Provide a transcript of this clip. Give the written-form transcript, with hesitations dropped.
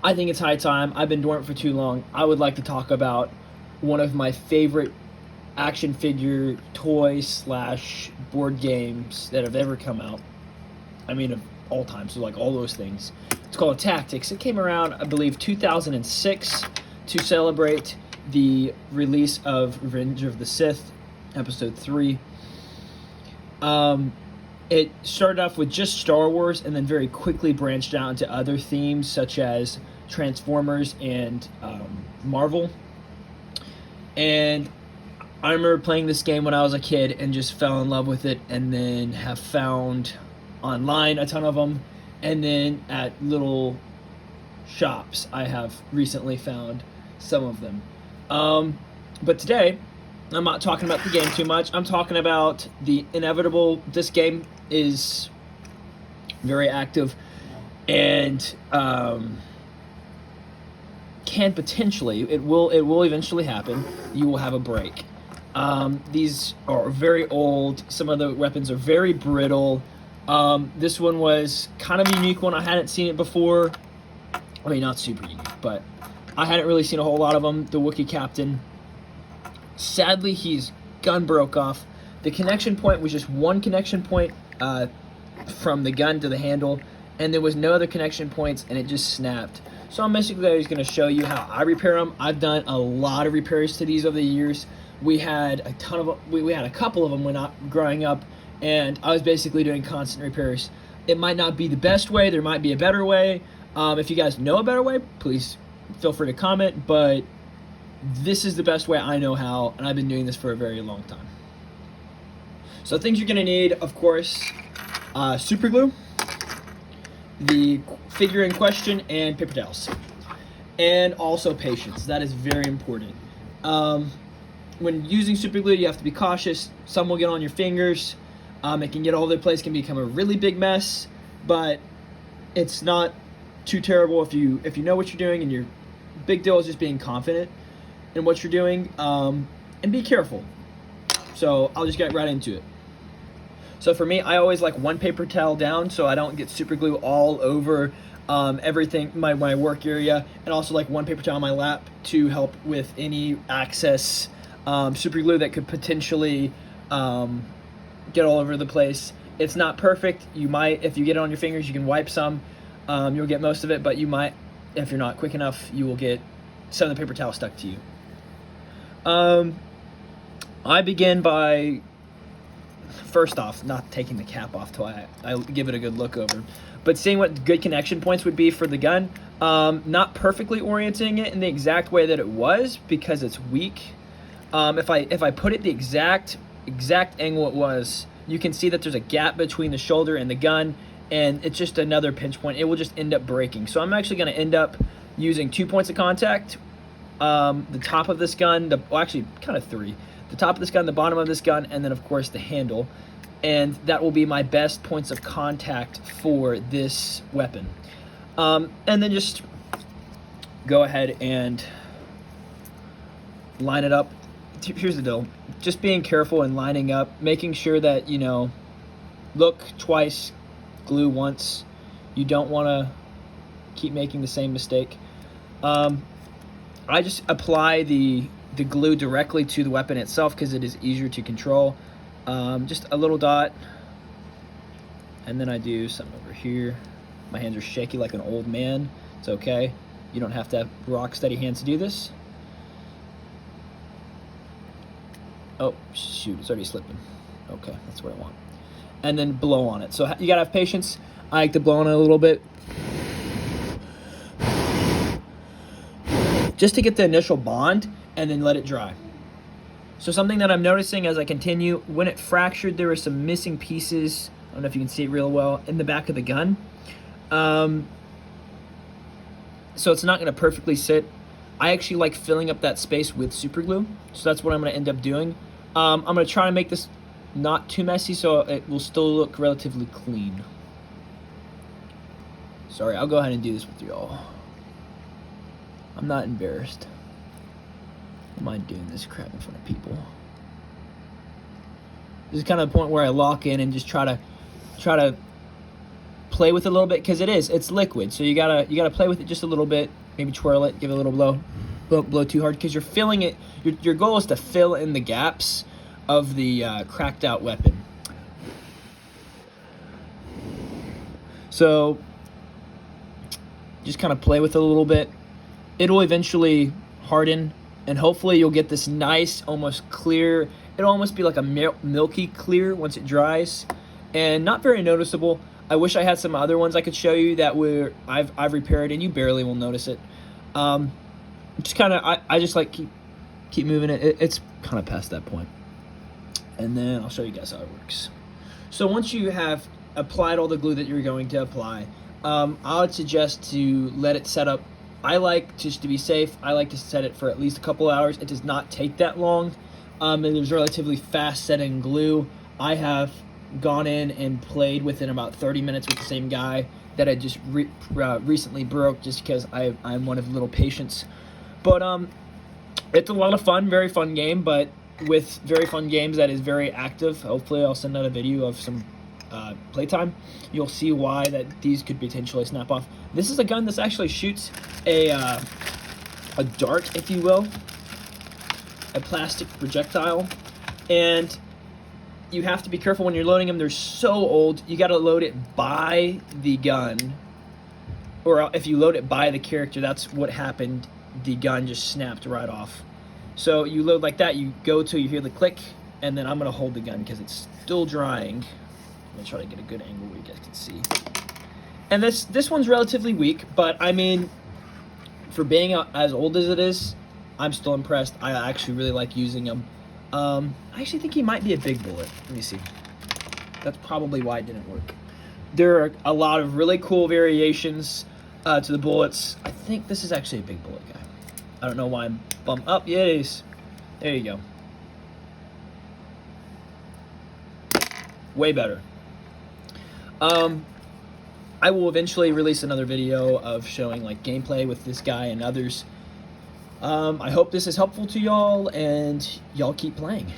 I think it's high time. I've been dormant for too long. I would like to talk about one of my favorite action figure toy slash board games that have ever come out. I mean, of all time, so like all those things. It's called Attacktix. It came around, I believe, 2006 to celebrate the release of Revenge of the Sith, Episode 3. It started off with just Star Wars and then very quickly branched out into other themes such as Transformers and Marvel. And I remember playing this game when I was a kid and just fell in love with it, and then have found online a ton of them, and then at little shops I have recently found some of them. But today, I'm not talking about the game too much. I'm talking about the inevitable. This game is very active and can potentially, it will eventually happen. You will have a break. These are very old. Some of the weapons are very brittle. This one was kind of a unique one. I hadn't seen it before. I mean, not super unique, but I hadn't really seen a whole lot of them. The Wookiee captain. Sadly, his gun broke off. The connection point was just one connection point from the gun to the handle, and there was no other connection points, and it just snapped. So I'm basically going to show you how I repair them. I've done a lot of repairs to these over the years. We had a ton of we had a couple of them when growing up, and I was basically doing constant repairs. It might not be the best way. There might be a better way. If you guys know a better way, please feel free to comment, but this is the best way I know how, and I've been doing this for a very long time. So things you're going to need, of course, super glue, the figure in question, and paper towels. And also patience. That is very important. When using super glue, you have to be cautious. Some will get on your fingers. It can get all over the place, can become a really big mess, but it's not too terrible if you know what you're doing, and your big deal is just being confident in what you're doing, and be careful. So I'll just get right into it. So for me, I always like one paper towel down so I don't get super glue all over everything, my work area, and also like one paper towel on my lap to help with any excess super glue that could potentially get all over the place. It's not perfect. You might, if you get it on your fingers, you can wipe some. You'll get most of it, but you might, if you're not quick enough, you will get some of the paper towel stuck to you. I begin by, first off, not taking the cap off till I give it a good look over, but seeing what good connection points would be for the gun. Not perfectly orienting it in the exact way that it was because it's weak. If I put it the exact angle it was, you can see that there's a gap between the shoulder and the gun, and it's just another pinch point. It will just end up breaking. So I'm actually going to end up using 2 points of contact. The top of this gun, actually kind of 3. The top of this gun, the bottom of this gun, and then of course the handle. And that will be my best points of contact for this weapon. And then just go ahead and line it up. Here's the deal. Just being careful and lining up, making sure that, look twice, glue once. You don't want to keep making the same mistake. I just apply the glue directly to the weapon itself because it is easier to control. Just a little dot, and then I do some over here. My hands are shaky like an old man. It's okay. You don't have to have rock steady hands to do this. Oh shoot, it's already slipping. Okay, that's what I want. And then blow on it. So you gotta have patience. I like to blow on it a little bit, just to get the initial bond, and then let it dry. So something that I'm noticing as I continue, when it fractured, there were some missing pieces. I don't know if you can see it real well in the back of the gun. So it's not going to perfectly sit. I actually like filling up that space with super glue, so that's what I'm going to end up doing. I'm going to try to make this not too messy so it will still look relatively clean. Sorry, I'll go ahead and do this with y'all. I'm not embarrassed. I don't mind doing this crap in front of people. This is kind of the point where I lock in and just try to play with it a little bit because it's liquid. So you gotta play with it just a little bit. Maybe twirl it, give it a little blow. Don't blow too hard because you're filling it. Your goal is to fill in the gaps of the cracked out weapon. So just kind of play with it a little bit. It'll eventually harden, and hopefully you'll get this nice, almost clear. It'll almost be like a milky clear once it dries, and not very noticeable. I wish I had some other ones I could show you that I've repaired, and you barely will notice it. Just kind of, I just like keep moving it. It's kind of past that point, and then I'll show you guys how it works. So once you have applied all the glue that you're going to apply, I would suggest to let it set up. I like, just to be safe, I like to set it for at least a couple hours. It does not take that long. And there's relatively fast setting glue. I have gone in and played within about 30 minutes with the same guy that I just recently broke, just because I'm one of little patients. But it's a lot of fun, very fun game, but with very fun games that is very active. Hopefully I'll send out a video of some playtime. You'll see why that these could potentially snap off. This is a gun that actually shoots a dart, if you will, a plastic projectile, and you have to be careful when you're loading them. They're so old, you got to load it by the gun, or if you load it by the character, that's what happened. The gun just snapped right off. So you load like that, you go till you hear the click, and then I'm going to hold the gun because it's still drying. I'm going to try to get a good angle where you guys can see. And this one's relatively weak, but I mean, for being as old as it is, I'm still impressed. I actually really like using them. I actually think he might be a big bullet. Let me see. That's probably why it didn't work. There are a lot of really cool variations to the bullets. I think this is actually a big bullet guy. I don't know why I'm bumped up. Yeah, it is. There you go. Way better. I will eventually release another video of showing like gameplay with this guy and others. I hope this is helpful to y'all, and y'all keep playing.